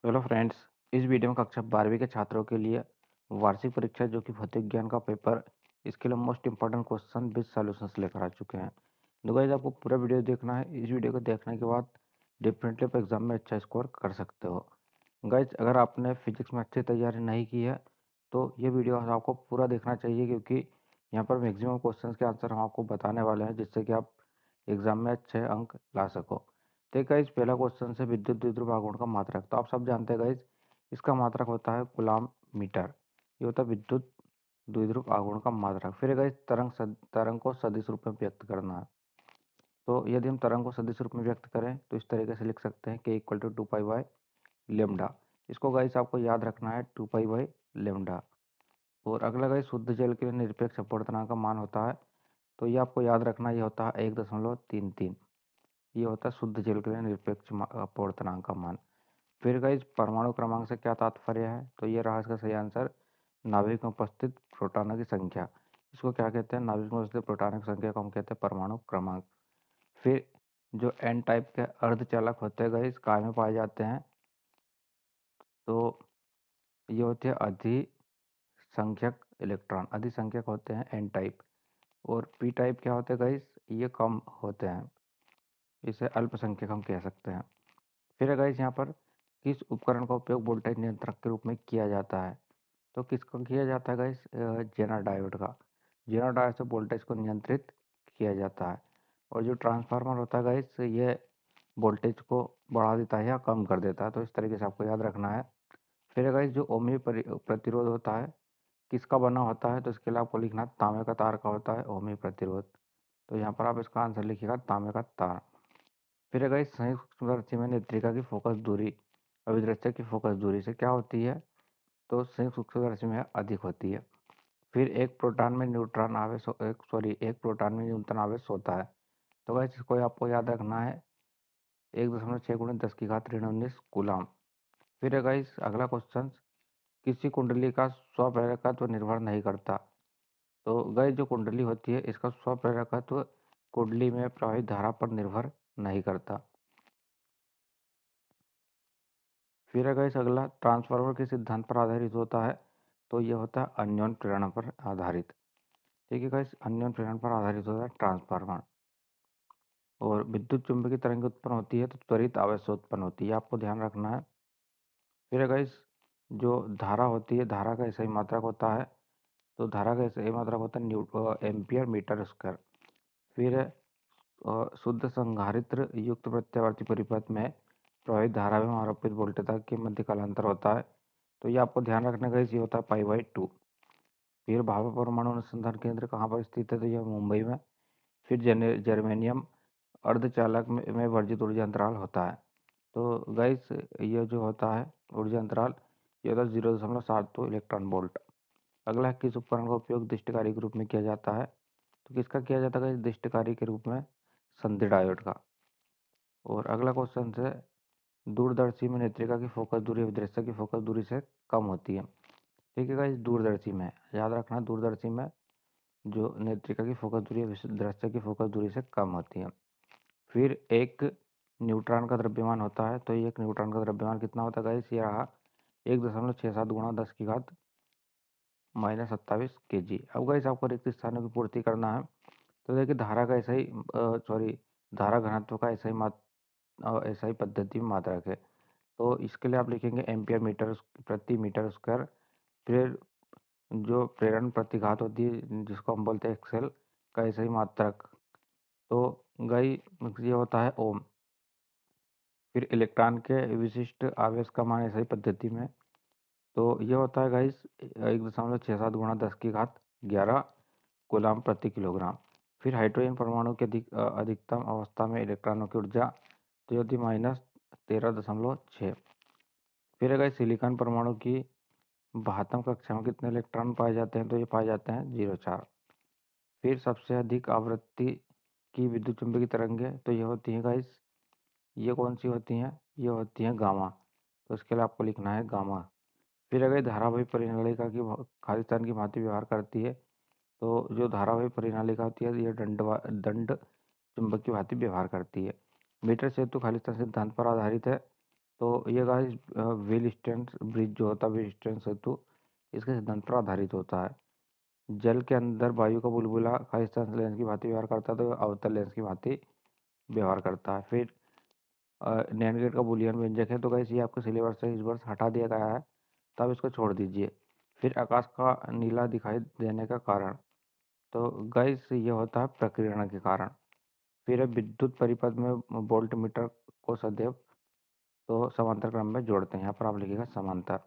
Hello friends. इस video में कक्षा 12वीं के छात्रों के लिए वार्षिक परीक्षा जो कि भौतिक विज्ञान का पेपर, इसके लिए most important question with solutions लेकर आ चुके हैं। तो गाइस आपको पूरा वीडियो देखना है। इस वीडियो को देखने के बाद डेफिनेटली आप एग्जाम में अच्छा स्कोर कर सकते हो। गाइस अगर आपने फिजिक्स में अच्छी तैयारी नहीं की है तो ये वीडियो आपको पूरा देखना चाहिए, क्योंकि यहाँ पर मैक्सिमम क्वेश्चन के आंसर हम आपको बताने वाले हैं, जिससे कि आप एग्जाम में अच्छे अंक ला सको। तो गाइस पहला क्वेश्चन है विद्युत द्विध्रुव आघूर्ण का मात्रक। तो आप सब जानते हैं गाइस, इसका मात्रक होता है कूलाम मीटर। ये होता है विद्युत द्विध्रुव आघूर्ण का मात्रक। फिर गाइस तरंग को सदिश रूप में व्यक्त करना है। तो यदि हम तरंग को सदिश रूप में व्यक्त करें तो इस तरीके से लिख सकते हैं k equal to 2 pi by lambda. इसको गाइस आपको याद रखना है 2 पाई बाई लेमडा। और अगला गाइस शुद्ध जल के लिए निरपेक्ष अपवर्तनांक का मान होता है। तो ये आपको याद रखना, ये होता है 1.33। ये होता है शुद्ध जल के लिए निरपेक्ष अपवर्तनांक का मान। फिर गाइस परमाणु क्रमांक से क्या तात्पर्य है, तो ये रहा इसका सही आंसर, नाभिक में उपस्थित प्रोटॉनों की संख्या। इसको क्या कहते हैं, नाभिक में उपस्थित प्रोटॉनों की संख्या को हम कहते हैं परमाणु क्रमांक। फिर जो एन टाइप के अर्धचालक होते हैं गाइस काय में पाए जाते हैं, तो ये होते हैं अधिसंख्यक इलेक्ट्रॉन, अधिसंख्यक होते हैं एन टाइप। और पी टाइप क्या होते हैं गाइस, ये कम होते हैं, इसे अल्पसंख्यक हम कह सकते हैं। फिर गाइस यहाँ पर किस उपकरण का उपयोग वोल्टेज नियंत्रक के रूप में किया जाता है, तो किसका किया जाता है गाइस, जेनर डायोड का। जेनर डायोड से वोल्टेज को नियंत्रित किया जाता है। और जो ट्रांसफार्मर होता है गाइस, ये वोल्टेज को बढ़ा देता है या कम कर देता है, तो इस तरीके से आपको याद रखना है। फिर गाइस जो ओमनी प्रतिरोध होता है किसका बना होता है, तो इसके लिए आपको लिखना तांबे का तार का होता है ओमनी प्रतिरोध। तो यहाँ पर आप इसका आंसर लिखिएगा तांबे का तार। फिर गाइस संयुक्त सूक्ष्मदर्शी में नेत्रिका की फोकस दूरी अभिदृश्य की फोकस दूरी से क्या होती है, तो संयुक्त सूक्ष्मदर्शी में अधिक होती है। फिर एक प्रोटॉन में न्यूट्रॉन आवेश एक प्रोटॉन में न्यूनतम आवेश होता है। तो गाइस इसको आपको याद रखना है 1.6 × 10⁻³ कूलाम। फिर है गाइस अगला क्वेश्चन, किसी कुंडली का स्वप्रेरकत्व निर्भर नहीं करता। तो गाइस जो कुंडली होती है इसका स्वप्रेरकत्व कुंडली में प्रवाहित धारा पर निर्भर नहीं करता। फिर है गाइस अगला, ट्रांसफार्मर किस सिद्धांत पर आधारित होता है, तो ये होता है अन्योन्य प्रेरणा पर आधारित। ठीक है गाइस, अन्योन्य प्रेरणा पर आधारित होता है ट्रांसफार्मर। और विद्युत चुंबकीय तरंग उत्पन्न होती है तो त्वरित आवेश से उत्पन्न होती है, आपको ध्यान रखना है। फिर है गाइस जो धारा होती है, धारा का सही मात्रक होता है, तो धारा का सही मात्रक होता है एम्पियर मीटर स्क्वायर। फिर है शुद्ध संधारित्र युक्त प्रत्यावर्ती परिपथ में प्रवाहित धारा एवं आरोपित वोल्टेज के मध्य कालांतर होता है। तो ये आपको ध्यान रखने का, ये होता है पाई/2। फिर भाभा परमाणु अनुसंधान केंद्र कहाँ पर स्थित है, तो यह मुंबई में। फिर जर्मेनियम अर्धचालक में वर्जित ऊर्जा अंतराल होता है। तो गाइस ये जो होता है ऊर्जा अंतराल, ये होता है 0.72 इलेक्ट्रॉन वोल्ट। अगला है, किस उपकरण का उपयोग दृष्टिकारी के रूप में किया जाता है, तो किसका किया जाता है दृष्टिकारी के रूप में, संधि डायोड का। और अगला क्वेश्चन है, दूरदर्शी में नेत्रिका की फोकस दूरी अभिदृश्य की फोकस दूरी से कम होती है। ठीक है गाइस, दूरदर्शी में याद रखना, दूरदर्शी में जो नेत्रिका की फोकस दूरी अभिदृश्य की फोकस दूरी से कम होती है। फिर एक न्यूट्रॉन का द्रव्यमान होता है, तो ये एक न्यूट्रॉन का द्रव्यमान कितना होता है गाइस, ये रहा 1.67 गुणा 10⁻⁻27 kg। अब गाइस आपको रिक्त स्थानों की पूर्ति करना है। तो देखिए धारा का ऐसा ही धारा घनत्व का ऐसा ही पद्धति में मात्रक है। तो इसके लिए आप लिखेंगे एम्पियर मीटर प्रति मीटर स्क्वायर। फिर जो प्रेरण प्रतिघात होती है जिसको हम बोलते हैं एक्सेल का ऐसा ही मात्रक, तो गाइस ये होता है ओम। फिर इलेक्ट्रॉन के विशिष्ट आवेश का मान ऐसा ही पद्धति में, तो ये होता है गाइस 1.67 गुणा 10⁻11 कूलाम प्रति किलोग्राम। फिर हाइड्रोजन परमाणु के अधिकतम अवस्था में इलेक्ट्रॉनों की ऊर्जा, तो ये होती है -13.6। फिर है गाइस सिलिकॉन परमाणु की 72 कक्षा में कितने इलेक्ट्रॉन पाए जाते हैं, तो ये पाए जाते हैं 0.4। फिर सबसे अधिक आवृत्ति की विद्युत चुंबकीय तरंगें, तो ये होती हैं गाइस, ये कौन सी होती हैं, ये होती हैं गामा। तो इसके लिए आपको लिखना है गामा। फिर अगर धारावाही परिनालिका की खालिस्तान की भांति व्यवहार करती है, तो जो धारावाही परिनालिका होती है ये दंड चुंबक की भांति व्यवहार करती है। मीटर सेतु खालिस्तान सिद्धांत पर आधारित है। तो ये गाइस व्हील स्टैंड ब्रिज जो होता है, व्हील स्टैंड सेतु, इसके सिद्धांत पर आधारित होता है। जल के अंदर वायु का बुलबुला खालिस्तान लेंस की भांति व्यवहार करता है, तो अवतल लेंस की भांति व्यवहार करता है। फिर नैंड गेट का बूलियन व्यंजक है, तो गाइस ये आपके सिलेबस से इस वर्ष हटा दिया गया है, तो आप इसको छोड़ दीजिए। फिर आकाश का नीला दिखाई देने का कारण, तो गाइस ये होता है प्रकीर्णन के कारण। फिर है विद्युत परिपथ में वोल्ट मीटर को सदैव तो समांतर क्रम में जोड़ते हैं, यहाँ पर आप लिखिएगा समांतर।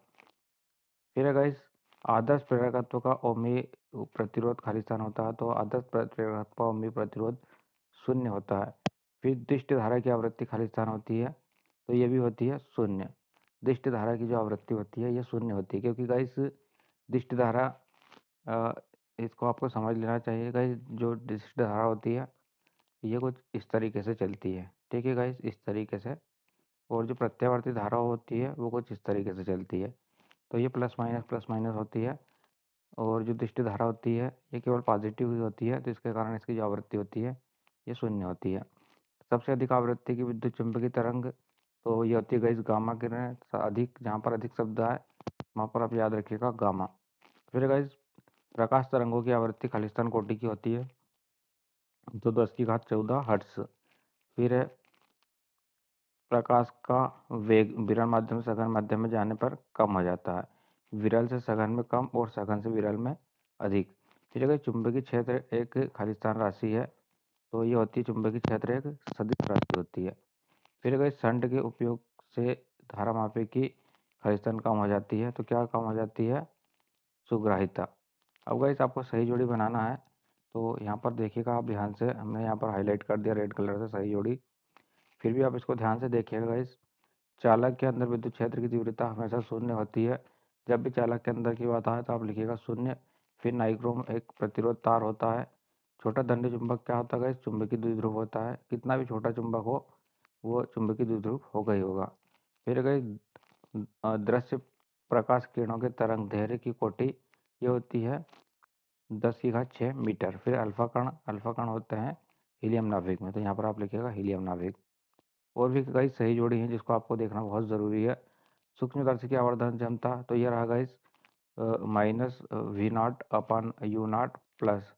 फिर है गाइस आदर्श प्रेरकत्व का ओमी प्रतिरोध खालिस्तान होता है, तो आदर्श प्रेरकत्व का ओमी प्रतिरोध शून्य होता है। फिर दिष्ट धारा की आवृत्ति खालिस्तान होती है, तो ये भी होती है शून्य। दिष्ट धारा की जो आवृत्ति होती है ये शून्य होती है, क्योंकि गाइस दिष्ट धारा अ, इसको आपको समझ लेना चाहिए गाइस। जो दिष्ट धारा होती है ये कुछ इस तरीके से चलती है, ठीक है गाइस, इस तरीके से। और जो प्रत्यावर्ती धारा होती है वो कुछ इस तरीके से चलती है, तो ये प्लस माइनस होती है। और जो दृष्टि धारा होती है ये केवल पॉजिटिव ही होती है, तो इसके कारण इसकी जो आवृत्ति होती है ये शून्य होती है। सबसे अधिक आवृत्ति की विद्युत चुंबकीय तरंग, तो ये होती है गाइस गामा किरण। अधिक, जहाँ पर अधिक शब्द आए वहाँ पर आप याद रखिएगा गामा। फिर गाइस प्रकाश तरंगों की आवृत्ति खालिस्तान कोटि की होती है, तो 10⁻14 हर्ट्ज। फिर है प्रकाश का वेग विरल माध्यम से सघन माध्यम में जाने पर कम हो जाता है, विरल से सघन में कम और सघन से विरल में अधिक। फिर अगर चुंबकीय क्षेत्र एक खालिस्तान राशि है, तो ये होती है चुंबकीय क्षेत्र एक सदिश राशि होती है। फिर अगर शंट के उपयोग से धारा मापे की खालिस्तान कम हो जाती है, तो क्या कम हो जाती है? सुग्राहिता। अब गाइस आपको सही जोड़ी बनाना है, तो यहाँ पर देखिएगा आप ध्यान से, हमने यहाँ पर हाईलाइट कर दिया रेड कलर से सही जोड़ी। फिर भी आप इसको ध्यान से देखिएगा गाइस। चालक के अंदर विद्युत क्षेत्र की तीव्रता हमेशा शून्य होती है। जब भी चालक के अंदर की बात आए तो आप लिखिएगा शून्य। फिर नाइक्रोम एक प्रतिरोध तार होता है। छोटा दंडी चुंबक क्या होता है गाइस? चुंबकीय द्विध्रुव होता है। कितना भी छोटा चुंबक हो वो चुंबकीय द्विध्रुव होगा ही होगा। फिर गाइस दृश्य प्रकाश किरणों के तरंग दैर्घ्य की कोटि ये होती है 10⁶ मीटर। फिर अल्फा कण होते हैं हीलियम नाभिक में, तो यहाँ पर आप लिखिएगा हीलियम नाभिक। और भी कई सही जोड़ी हैं जिसको आपको देखना बहुत ज़रूरी है। सूक्ष्मदर्शी की आवर्धन क्षमता, तो ये रहा गाइस -V0/U0 प्लस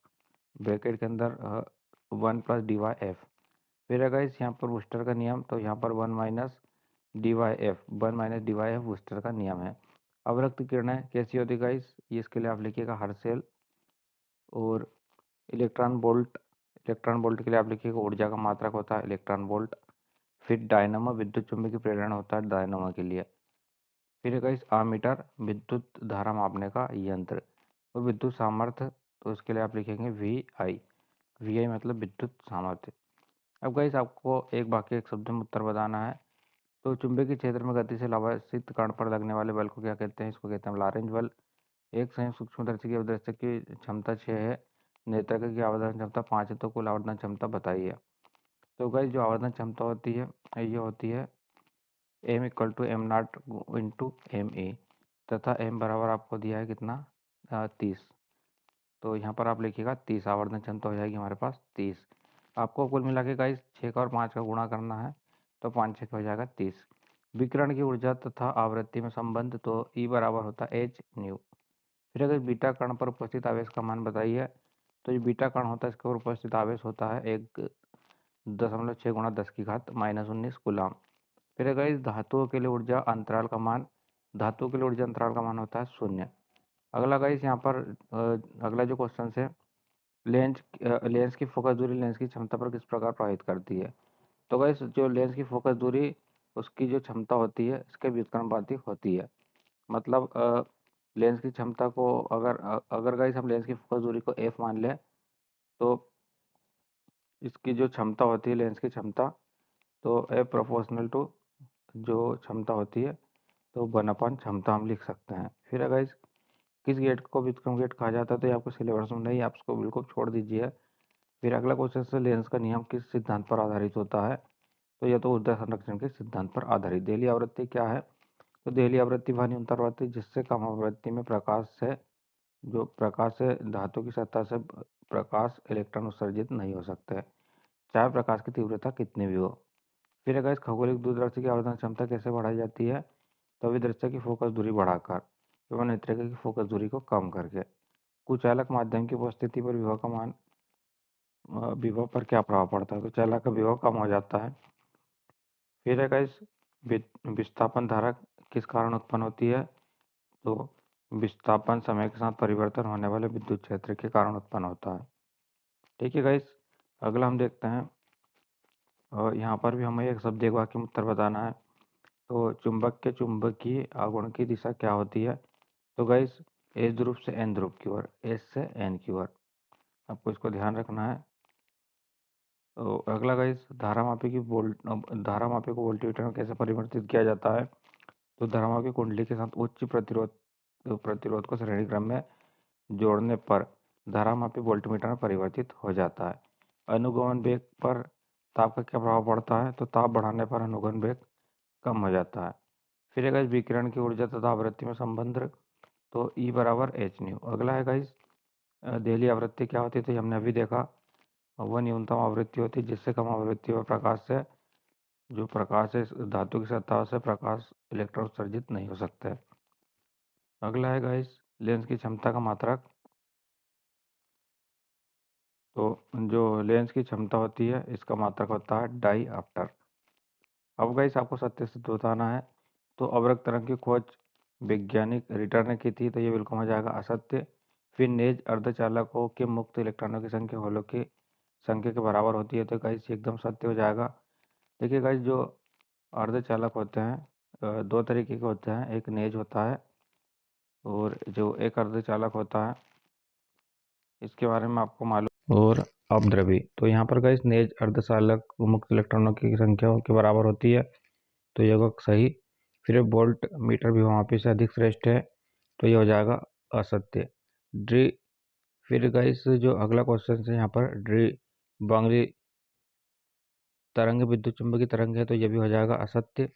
ब्रैकेट के अंदर 1 + dy/f। फिर है गाइस यहाँ पर बूस्टर का नियम, तो यहाँ पर 1 - dy/f बूस्टर का नियम है। अवरक्त किरणें कैसी होती है गाइस? ये इसके लिए आप लिखिएगा हर्शेल। और इलेक्ट्रॉन वोल्ट के लिए आप लिखिएगा ऊर्जा का मात्रक होता है इलेक्ट्रॉन वोल्ट। फिर डायनामो विद्युत चुम्बकीय प्रेरण होता है डायनामो के लिए। फिर है इस आमीटर विद्युत धारा मापने का यंत्र। और विद्युत सामर्थ्य, तो इसके लिए आप लिखेंगे वी आई मतलब विद्युत सामर्थ्य। अब गाइस आपको एक बाकी एक शब्द में उत्तर बताना है। तो चुंबकीय क्षेत्र में गति से लाभान्वित कण पर लगने वाले बल को क्या कहते हैं? इसको कहते हैं लॉरेंज बल। एक संयुक्त सूक्ष्मदर्शी की अवदर्शक की क्षमता 6 है, नेत्रक की आवर्धन क्षमता 5 है, तो कुल आवर्धन क्षमता बताइए। तो गाइस जो आवर्धन क्षमता होती है ये होती है m = m0 × ma, तथा m बराबर आपको दिया है कितना? 30। तो यहाँ पर आप लिखिएगा 30, आवर्धन क्षमता हो जाएगी हमारे पास 30। आपको कुल मिला के गाइस 6 का और 5 का गुणा करना है, तो 5 6 हो जाएगा 30। विकिरण की ऊर्जा तथा आवृत्ति में संबंध, तो E बराबर होता है h न्यू। फिर अगर बीटा कण पर उपस्थित आवेश का मान बताइए, तो जो बीटा कण होता है इसके ऊपर उपस्थित आवेश होता है 1.6 × 10⁻⁻19 कूलाम। फिर अगर इस धातुओं के लिए ऊर्जा अंतराल का मान, धातुओं के लिए ऊर्जा अंतराल का मान होता है 0। अगला गाइस यहाँ पर अगला जो क्वेश्चन है, लेंस की फोकस दूरी लेंस की क्षमता पर किस प्रकार प्रभावित करती है? तो गाइस जो लेंस की फोकस दूरी उसकी जो क्षमता होती है इसके व्युत्क्रमानुपाती होती है। मतलब लेंस की क्षमता को अगर गाइस हम लेंस की फोकस दूरी को f मान लें, तो इसकी जो क्षमता होती है लेंस की क्षमता, तो f प्रोपोर्शनल टू जो क्षमता होती है, तो 1/, क्षमता हम लिख सकते हैं। फिर अगर किस गेट को व्युत्क्रम गेट कहा जाता है, तो ये आपको सिलेबस में नहीं, आप इसको बिल्कुल छोड़ दीजिए। फिर अगला क्वेश्चन है लेंस का नियम किस सिद्धांत पर आधारित होता है? तो यह तो ऊर्जा संरक्षण के सिद्धांत पर आधारित। देहली आवृत्ति क्या है? तो देहली आवृत्ति वह न्यूनतम आवृत्ति जिससे कम आवृत्ति में प्रकाश से धातु की सतह से प्रकाश इलेक्ट्रॉन उत्सर्जित नहीं हो सकते, चाहे प्रकाश की तीव्रता कितनी भी हो। फिर अगर इस खगोलिक दूरदर्शी की आवर्धन क्षमता कैसे बढ़ाई जाती है, तो अभिदृश्य की फोकस दूरी बढ़ाकर एवं नेत्रिका की फोकस दूरी को कम करके। कुचालक माध्यम की उपस्थिति पर विभव पर क्या प्रभाव पड़ता है, तो चालक का विभव कम हो जाता है। फिर है इस विस्थापन धारा किस कारण उत्पन्न होती है, तो विस्थापन समय के साथ परिवर्तन होने वाले विद्युत क्षेत्र के कारण उत्पन्न होता है। ठीक है गाइस, अगला हम देखते हैं और यहाँ पर भी हमें एक शब्द एक वाक्य में उत्तर बताना है। तो चुंबक के चुंबकीय आघूर्ण की दिशा क्या होती है, तो गाइस एस ध्रुव से एन ध्रुव की ओर, एस से एन की ओर, आपको इसको ध्यान रखना है। तो अगला गाइस धारा मापी को वोल्टमीटर में कैसे परिवर्तित किया जाता है, तो धारा मापी कुंडली के साथ उच्च प्रतिरोध को श्रेणी क्रम में जोड़ने पर धारा मापी वोल्टमीटर में परिवर्तित हो जाता है। अनुगमन वेग पर ताप का क्या प्रभाव पड़ता है, तो ताप बढ़ाने पर अनुगमन वेग कम हो जाता है। फिर है गाइस विकिरण की ऊर्जा तथा आवृत्ति में संबंध, तो E बराबर एच न्यू। अगला है गाइस देहली आवृत्ति क्या होती है, तो हमने अभी देखा वह न्यूनतम आवृत्ति होती है जिससे कम आवृत्ति में प्रकाश है धातु की सतह से प्रकाश इलेक्ट्रॉन उत्सर्जित नहीं हो सकते। अगला है गाइस लेंस की क्षमता का मात्रक, तो जो लेंस की क्षमता होती है इसका मात्रक होता है डाईऑप्टर। अब गाइस आपको सत्य सिद्ध बताना है, तो अवरक्त तरंग की खोज वैज्ञानिक रिटर ने की थी, तो ये बिल्कुल हो जाएगा असत्य। फिर नेज अर्धचालकों के मुक्त इलेक्ट्रॉनों की संख्या होलों की संख्या के बराबर होती है, तो गाइस ये एकदम सत्य हो जाएगा। देखिए गाइस जो अर्धचालक होते हैं दो तरीके के होते हैं, एक नेज होता है और जो एक अर्धचालक होता है इसके बारे में आपको मालूम, और अपद्रव्य। तो यहाँ पर गाइस नेज अर्धचालक मुक्त इलेक्ट्रॉनों की संख्या के बराबर होती है, तो यह सही। फिर वोल्ट मीटर भी वहाँ पे से अधिक श्रेष्ठ है, तो ये हो जाएगा असत्य। ड्री फिर गाइस जो अगला क्वेश्चन है यहाँ पर ड्री बांगली तरंग विद्युत चुंबकीय तरंग है, तो यह भी हो जाएगा असत्य।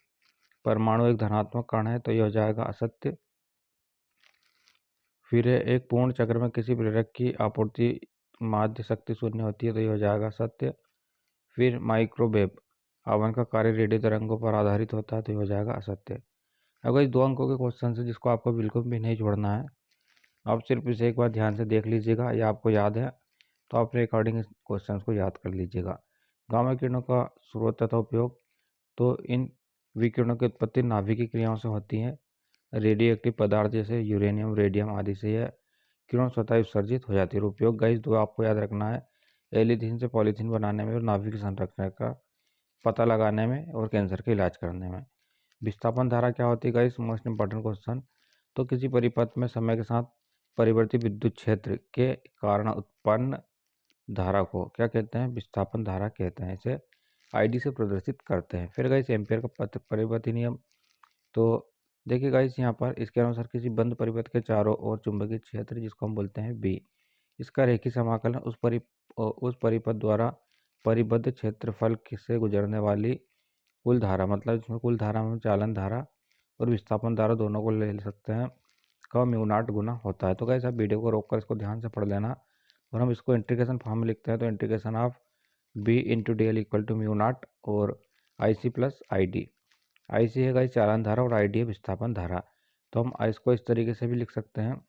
परमाणु एक धनात्मक कण है, तो यह हो जाएगा असत्य। फिर एक पूर्ण चक्र में किसी प्रेरक की आपूर्ति माध्य शक्ति शून्य होती है, तो यह हो जाएगा सत्य। फिर माइक्रोवेव आवन का कार्य रेडियो तरंगों पर आधारित होता है, तो यह हो जाएगा असत्य। अगर इस 2 अंकों के क्वेश्चन है जिसको आपको बिल्कुल भी नहीं छोड़ना है, आप सिर्फ इसे एक बार ध्यान से देख लीजिएगा, या आपको याद है तो अपने अकॉर्डिंग इस क्वेश्चन को याद कर लीजिएगा। गामा किरणों का स्रोत तथा उपयोग, तो इन विकिरणों की उत्पत्ति नाभिकीय क्रियाओं से होती है। रेडियो एक्टिव पदार्थ जैसे यूरेनियम रेडियम आदि से यह किरण स्वतः उत्सर्जित हो जाती है। और उपयोग गाइस 2 आपको याद रखना है, एलिथीन से पॉलीथीन बनाने में और नाभिकीय संरचना का पता लगाने में और कैंसर के इलाज करने में। विस्थापन धारा क्या होती है गाइस, मोस्ट इंपॉर्टेंट क्वेश्चन। तो किसी परिपथ में समय के साथ परिवर्तित विद्युत क्षेत्र के कारण उत्पन्न धारा को क्या कहते हैं, विस्थापन धारा कहते हैं। इसे आईडी से प्रदर्शित करते हैं। फिर गाइस एम्पियर का परिवर्ती नियम, तो देखिए गाइस यहाँ पर इसके अनुसार किसी बंद परिपथ के चारों ओर चुंबकीय क्षेत्र जिसको हम बोलते हैं बी, इसका रेखीय समाकलन उस परिपथ द्वारा परिबद्ध क्षेत्रफल से गुजरने वाली कुल धारा, मतलब इसमें कुल धारा में चालन धारा और विस्थापन धारा दोनों को ले सकते हैं, का म्यू नॉट गुना होता है। तो गाइस आप वीडियो को रोककर इसको ध्यान से पढ़ लेना, और हम इसको इंटीग्रेशन फॉर्म में लिखते हैं, तो integration of B into d l equal to mu naught और I C plus I D. आई सी है गाइस चालन धारा और आई डी है विस्थापन धारा। तो हम इसको इस तरीके से भी लिख सकते हैं,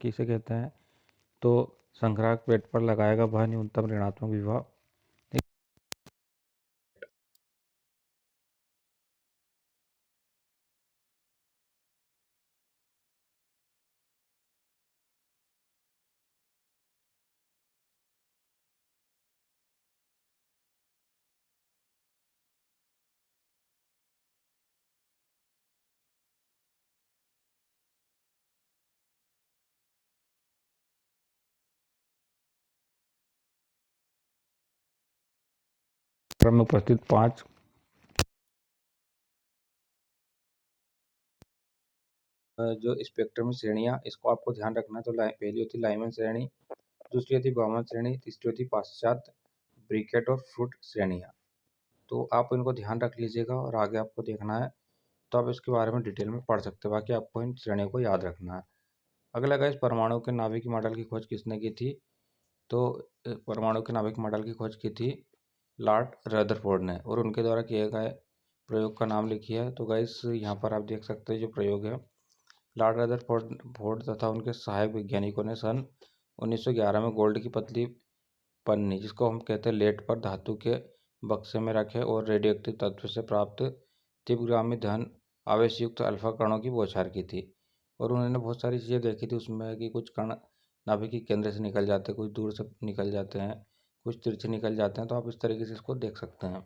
किसे कहते हैं, तो संग्राहक प्लेट पर लगाएगा वह न्यूनतम ऋणात्मक विभव। क्रम में उपस्थित 5 जो स्पेक्ट्रम की श्रेणियाँ, इसको आपको ध्यान रखना है। तो पहली होती लाइमन श्रेणी, दूसरी होती बॉमन श्रेणी, तीसरी होती पाश्चात्य ब्रिकेट और फ्रूट श्रेणियाँ। तो आप इनको ध्यान रख लीजिएगा और आगे आपको देखना है। तो आप इसके बारे में डिटेल में पढ़ सकते हो, बाकी आपको इन श्रेणियों को याद रखना है। अगला गाइस, परमाणु के नाभिक मॉडल की खोज किसने की थी? तो परमाणु के नाभिक मॉडल की खोज की थी लॉर्ड रदरफोर्ड ने, और उनके द्वारा किए गए प्रयोग का नाम लिखिए। तो गाइस यहाँ पर आप देख सकते हैं जो प्रयोग है, लॉर्ड रदरफोर्ड तथा उनके सहायक वैज्ञानिकों ने सन 1911 में गोल्ड की पतली पन्नी, जिसको हम कहते हैं लेड, पर धातु के बक्से में रखे और रेडियोएक्टिव तत्व से प्राप्त तीव्रगामी धन आवेश युक्त अल्फा कणों की बौछार की थी। और उन्होंने बहुत सारी चीज़ें देखी थी उसमें कि कुछ कण नाभिक के केंद्र से निकल जाते हैं, कुछ दूर से निकल जाते हैं, कुछ तिरछे निकल जाते हैं। तो आप इस तरीके से इसको देख सकते हैं।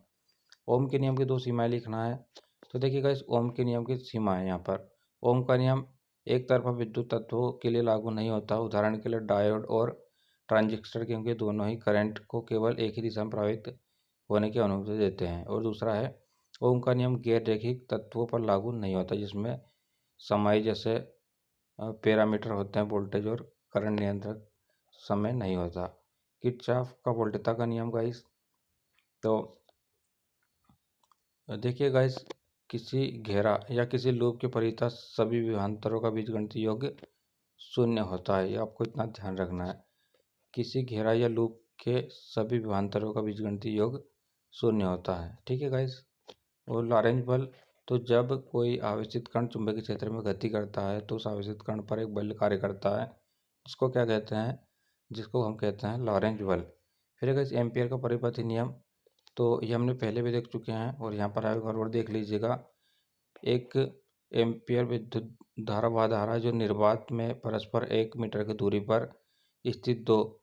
ओम के नियम की 2 सीमाएं लिखना है। तो देखिएगा, इस ओम के नियम की सीमा है यहाँ पर। ओम का नियम एक तरफा विद्युत तत्वों के लिए लागू नहीं होता। उदाहरण के लिए डायोड और ट्रांजिस्टर, क्योंकि दोनों ही करंट को केवल एक ही दिशा में प्रवाहित होने की अनुमति देते हैं। और दूसरा है, ओम का नियम गैर रैखिक तत्वों पर लागू नहीं होता, जिसमें समय जैसे पैरामीटर होते हैं, वोल्टेज और करंट नियंत्रक समय नहीं होता। किरचॉफ का वोल्टता का नियम गाइस, तो देखिए गाइस, किसी घेरा या किसी लूप के परितः सभी विभवांतरों का बीजगणितीय योग शून्य होता है। ये आपको इतना ध्यान रखना है, किसी घेरा या लूप के सभी विभवांतरों का बीजगणितीय योग शून्य होता है। ठीक है गाइस। और लॉरेंज बल, तो जब कोई आवेशित कण चुंबकीय क्षेत्र में गति करता है तो उस आवेशित कण पर एक बल कार्य करता है, जिसको क्या कहते हैं? जिसको हम कहते हैं लॉरेंज बल। फिर गाइस, एम्पियर का परिपथी नियम, तो ये हमने पहले भी देख चुके हैं और यहाँ पर आगे और देख लीजिएगा। एक एम्पियर विद्युत धारा वह धारा जो निर्वात में परस्पर 1 मीटर की दूरी पर स्थित दो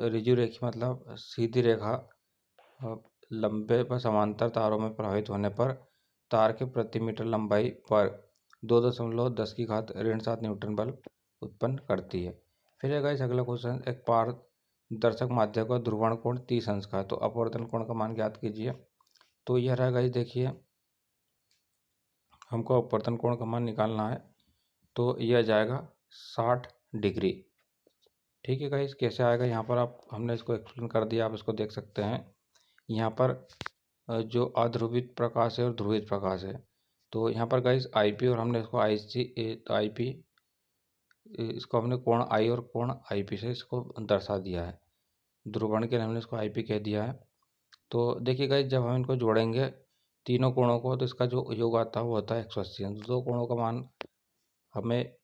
ऋजु रेखी मतलब सीधी रेखा लंबे व समांतर तारों में प्रवाहित होने पर तार के प्रति मीटर लंबाई पर 2.10 न्यूटन बल उत्पन्न करती है। फिर है गाइस अगला क्वेश्चन, एक पारदर्शक माध्यम का ध्रुवण कोण 30 अंश का है, तो अपवर्तन कोण का मान ज्ञात कीजिए। तो यह रहा गाइस, देखिए हमको अपवर्तन कोण का मान निकालना है, तो यह जाएगा 60 डिग्री। ठीक है गाइस, कैसे आएगा यहाँ पर आप हमने इसको एक्सप्लेन कर दिया, आप इसको देख सकते हैं। यहाँ पर जो अध्रुवित प्रकाश है और ध्रुवित प्रकाश है, तो यहाँ पर गाइस आईपी और हमने इसको आईपी, इसको हमने कोण आई और कोण आईपी से इसको दर्शा दिया है। ध्रुवण के लिए हमने इसको आईपी कह दिया है। तो देखिए गाइस, जब हम इनको जोड़ेंगे तीनों कोणों को, तो इसका जो योग आता है वो होता है 180। 2 कोणों का मान हमें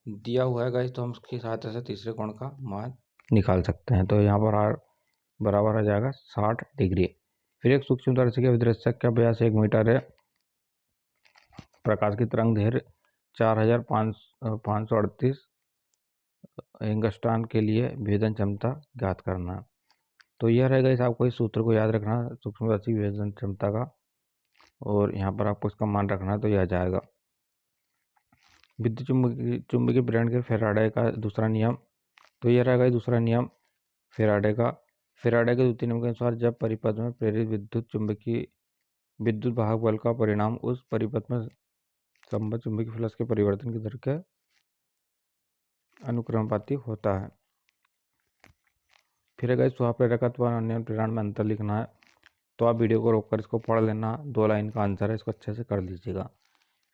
दिया हुआ है गाइस, तो हम उसकी सहायता से तीसरे कोण का मान निकाल सकते हैं। तो यहाँ पर आर बराबर आ जाएगा 60 डिग्री। फिर एक सूक्ष्मदर्शी के विदृश्यक का व्यास 1 मीटर है। प्रकाश की तरंग दैर्घ्य 4538 एंगस्ट्रॉम के लिए विभेदन क्षमता ज्ञात करना। तो यह रहेगा, इस आपको इस सूत्र को याद रखना सूक्ष्मदर्शी विभेदन क्षमता का, और यहाँ पर आपको इसका मान रखना है। तो यह जाएगा विद्युत चुंबकीय प्रेरण के फैराडे का दूसरा नियम। तो यह रहेगा दूसरा नियम फैराडे का। फैराडे के द्वितीय नियम के अनुसार जब परिपथ में प्रेरित विद्युत वाहक बल का परिणाम उस परिपथ में संबद्ध चुंबकीय फ्लक्स के परिवर्तन की दर के अनुक्रमानुपाती होता है। फिर अगर स्वाप्रेरकत्व और अन्य प्रेरण में अंतर लिखना है, तो आप वीडियो को रोककर इसको पढ़ लेना। 2 लाइन का आंसर है, इसको अच्छे से कर लीजिएगा।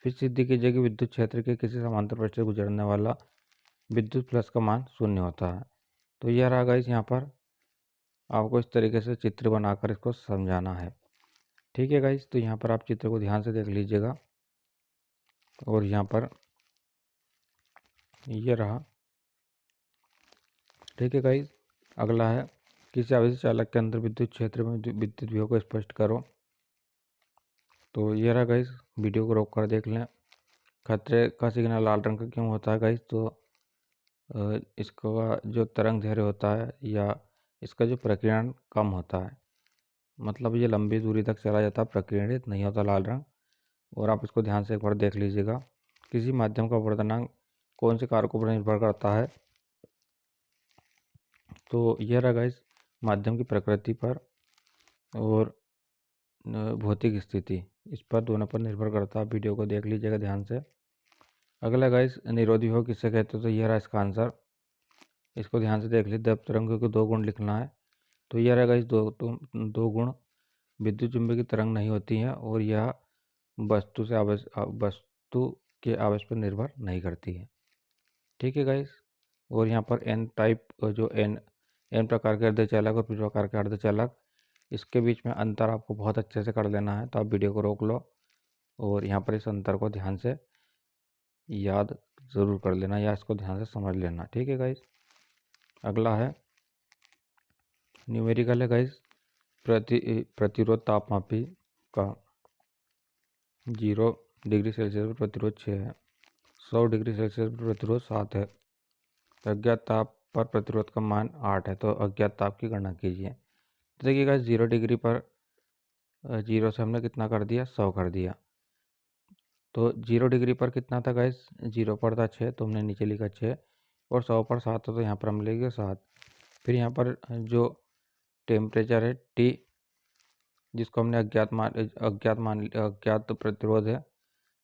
फिर सिद्धि कीजिए कि विद्युत क्षेत्र के किसी समांतर पृष्ठ से गुजरने वाला विद्युत फ्लक्स का मान 0 होता है। तो यह रहा गाइस, यहाँ पर आपको इस तरीके से चित्र बनाकर इसको समझाना है। ठीक है गाइस, तो यहाँ पर आप चित्र को ध्यान से देख लीजिएगा। और यहाँ पर ये रहा। ठीक है गाइस, अगला है किसी आवेशित चालक के अंदर विद्युत क्षेत्र में विद्युत विभव को स्पष्ट करो। तो ये रहा गाइस, वीडियो को रोक कर देख लें। खतरे का सिग्नल लाल रंग का क्यों होता है गाइस? तो इसका जो तरंग दैर्घ्य होता है या इसका जो प्रकीर्णन कम होता है, मतलब ये लंबी दूरी तक चला जाता है, प्रकीर्णित नहीं होता लाल रंग। और आप इसको ध्यान से एक बार देख लीजिएगा। किसी माध्यम का अपवर्तनांक कौन से कारकों पर निर्भर करता है? तो यह रहा गाइस, माध्यम की प्रकृति पर और भौतिक स्थिति, इस पर दोनों पर निर्भर करता है। वीडियो को देख लीजिएगा ध्यान से। अगला गाइस, निरोधी विभव किससे कहते हैं? तो यह रहा इसका आंसर, इसको ध्यान से देख लीजिए। जब तरंगों के 2 गुण लिखना है, तो यह रहेगा इस दो गुण विद्युत चुंबकीय तरंग नहीं होती हैं और यह वस्तु के आवेश पर निर्भर नहीं करती है। ठीक है गाइस। और यहाँ पर एन टाइप जो एन प्रकार के अर्धचालक और पी प्रकार के अर्धचालक, इसके बीच में अंतर आपको बहुत अच्छे से कर लेना है। तो आप वीडियो को रोक लो और यहाँ पर इस अंतर को ध्यान से याद ज़रूर कर लेना या इसको ध्यान से समझ लेना। ठीक है गाइस। अगला है न्यूमेरिकल है गाइस। प्रतिरोध तापमापी का 0 डिग्री सेल्सियस पर प्रतिरोध 6 है, 100 डिग्री सेल्सियस पर प्रतिरोध 7 है, अज्ञात ताप पर प्रतिरोध का मान 8 है। तो अज्ञात ताप की गणना कीजिए। तो देखिए गाइस 0 डिग्री पर 0 से हमने कितना कर दिया, 100 कर दिया। तो 0 डिग्री पर कितना था गाइस, 0 पर था 6, तो हमने नीचे लिखा 6, और 100 पर 7 था तो यहाँ पर हम लिखेंगे 7। फिर यहाँ पर जो टेम्परेचर है T, जिसको हमने अज्ञात प्रतिरोध है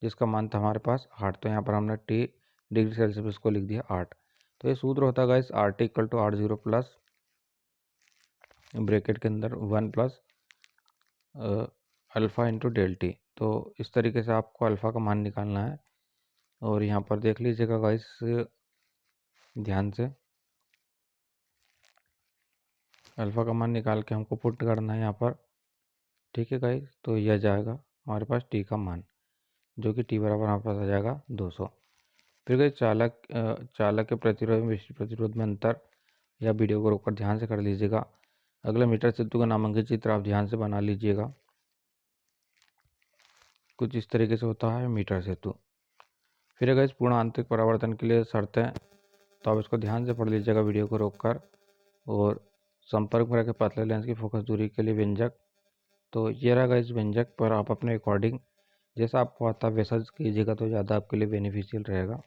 जिसका मान था हमारे पास 8, तो यहाँ पर हमने T डिग्री सेल्सियस इसको लिख दिया 8। तो ये सूत्र होता है guys RT equal to 80 plus bracket के अंदर 1 plus alpha into delta T. तो इस तरीके से आपको अल्फ़ा का मान निकालना है। और यहाँ पर देख लीजिएगा गाइस ध्यान से, अल्फ़ा का मान निकाल के हमको पुट करना है यहाँ पर। ठीक है गाइस। तो यह जाएगा हमारे पास टी का मान, जो कि टी बराबर हमारे पास आ जाएगा 200। फिर गाइस चालक के प्रतिरोध में विशिष्ट प्रतिरोध में अंतर, या वीडियो को रोककर ध्यान से कर लीजिएगा। अगला मीटर सेतु का नामांकित चित्र आप ध्यान से बना लीजिएगा। कुछ इस तरीके से होता है मीटर सेतु। फिर अगर इस पूर्ण आंतरिक परावर्तन के लिए शर्तें, तो आप इसको ध्यान से पढ़ लीजिएगा वीडियो को रोककर। और संपर्क में रखे पतले लेंस की फोकस दूरी के लिए व्यंजक, तो ये रहा इस व्यंजक पर आप अपने अकॉर्डिंग जैसा आपको आता है वैसा कीजिएगा, तो ज़्यादा आपके लिए बेनिफिशियल रहेगा।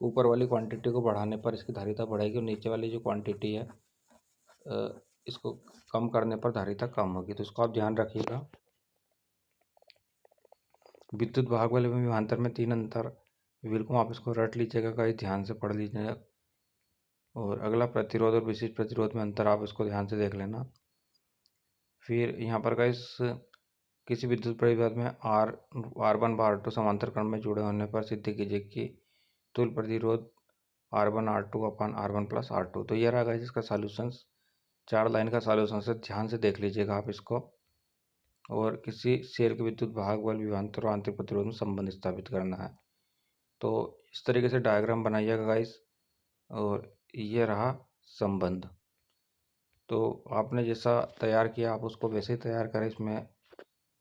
ऊपर वाली क्वांटिटी को बढ़ाने पर इसकी धारिता बढ़ेगी और नीचे वाली जो क्वांटिटी है इसको कम करने पर धारिता कम होगी। तो इसको आप ध्यान रखिएगा। विद्युत भाग वाले में विभवांतर में 3 अंतर, बिल्कुल आप इसको रट लीजिएगा, कहीं ध्यान से पढ़ लीजिएगा। और अगला प्रतिरोध और विशिष्ट प्रतिरोध में अंतर, आप इसको ध्यान से देख लेना। फिर यहाँ पर का इस किसी विद्युत परिपथ में R1 व R2 समांतर क्रम में जुड़े होने पर सिद्ध कीजिए कि तुल्य प्रतिरोध R1 R2 अपन R1 प्लस R2। तो यह रहा इसका सॉल्यूशंस। 4 लाइन का सॉल्यूशन है, ध्यान से देख लीजिएगा आप इसको। और किसी शेल के विद्युत भाग बल विभवांतर और आंतरिक प्रतिरोध में संबंध स्थापित करना है। तो इस तरीके से डायग्राम बनाइएगा गाइस, और ये रहा संबंध। तो आपने जैसा तैयार किया आप उसको वैसे ही तैयार करें, इसमें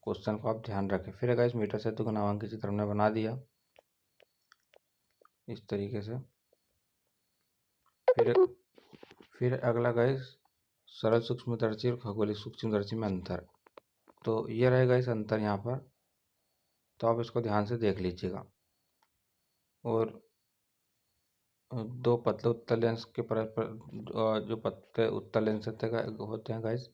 क्वेश्चन को आप ध्यान रखें। फिर गाइस मीटर सेतु का नामांकित चित्र हमने बना दिया इस तरीके से। फिर अगला गाइस सरल सूक्ष्मदर्शी और खगोलीय सूक्ष्मदर्शी में अंतर। तो ये रहेगा इस अंतर यहाँ पर, तो आप इसको ध्यान से देख लीजिएगा। और दो पतले उत्तल लेंस के परस्पर जो पतले उत्तल लेंस होते हैं गाइस,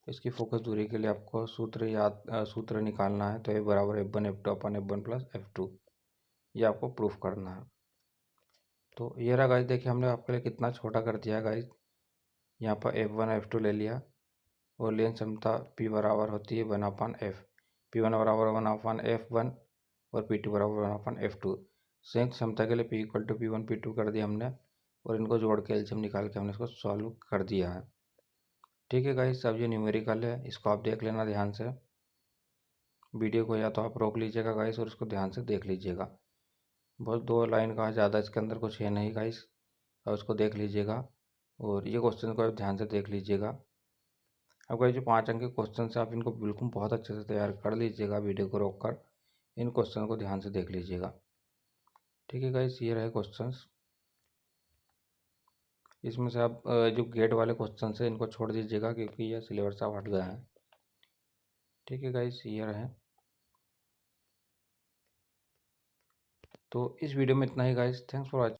इसकी फोकस दूरी के लिए आपको सूत्र निकालना है। तो ए बराबर F1 F2 अपन F1 प्लस F2, ये आपको प्रूफ करना है। तो ये रहा गाइस, देखिए हमने आपके लिए कितना छोटा कर दिया गाइस। यहाँ पर F1 F2 ले लिया, और लेंस क्षमता P बराबर होती है 1/F। P1 बराबर 1/F1 और P2 बराबर 1/F2। संयुक्त क्षमता के लिए P equal to P1 P2 कर दिया हमने, और इनको जोड़ के एलसीएम निकाल के हमने इसको सॉल्व कर दिया है। ठीक है गाइस, अब ये न्यूमेरिकल है, इसको आप देख लेना ध्यान से। वीडियो को या तो आप रोक लीजिएगा गाइस और इसको ध्यान से देख लीजिएगा। बस 2 लाइन का है, ज़्यादा इसके अंदर कुछ है नहीं गाइस, और उसको देख लीजिएगा। और ये क्वेश्चन को आप ध्यान से देख लीजिएगा। अब गाइस जो 5 अंक के क्वेश्चन है, आप इनको बिल्कुल बहुत अच्छे से तैयार कर लीजिएगा। वीडियो को रोक कर इन क्वेश्चन को ध्यान से देख लीजिएगा। ठीक है गाइस, ये रहे क्वेश्चंस। इसमें से आप जो गेट वाले क्वेश्चन है इनको छोड़ दीजिएगा, क्योंकि ये सिलेबस से हट गए हैं। ठीक है गाइस, ये रहे। तो इस वीडियो में इतना ही गाइस, थैंक्स फॉर वॉचिंग।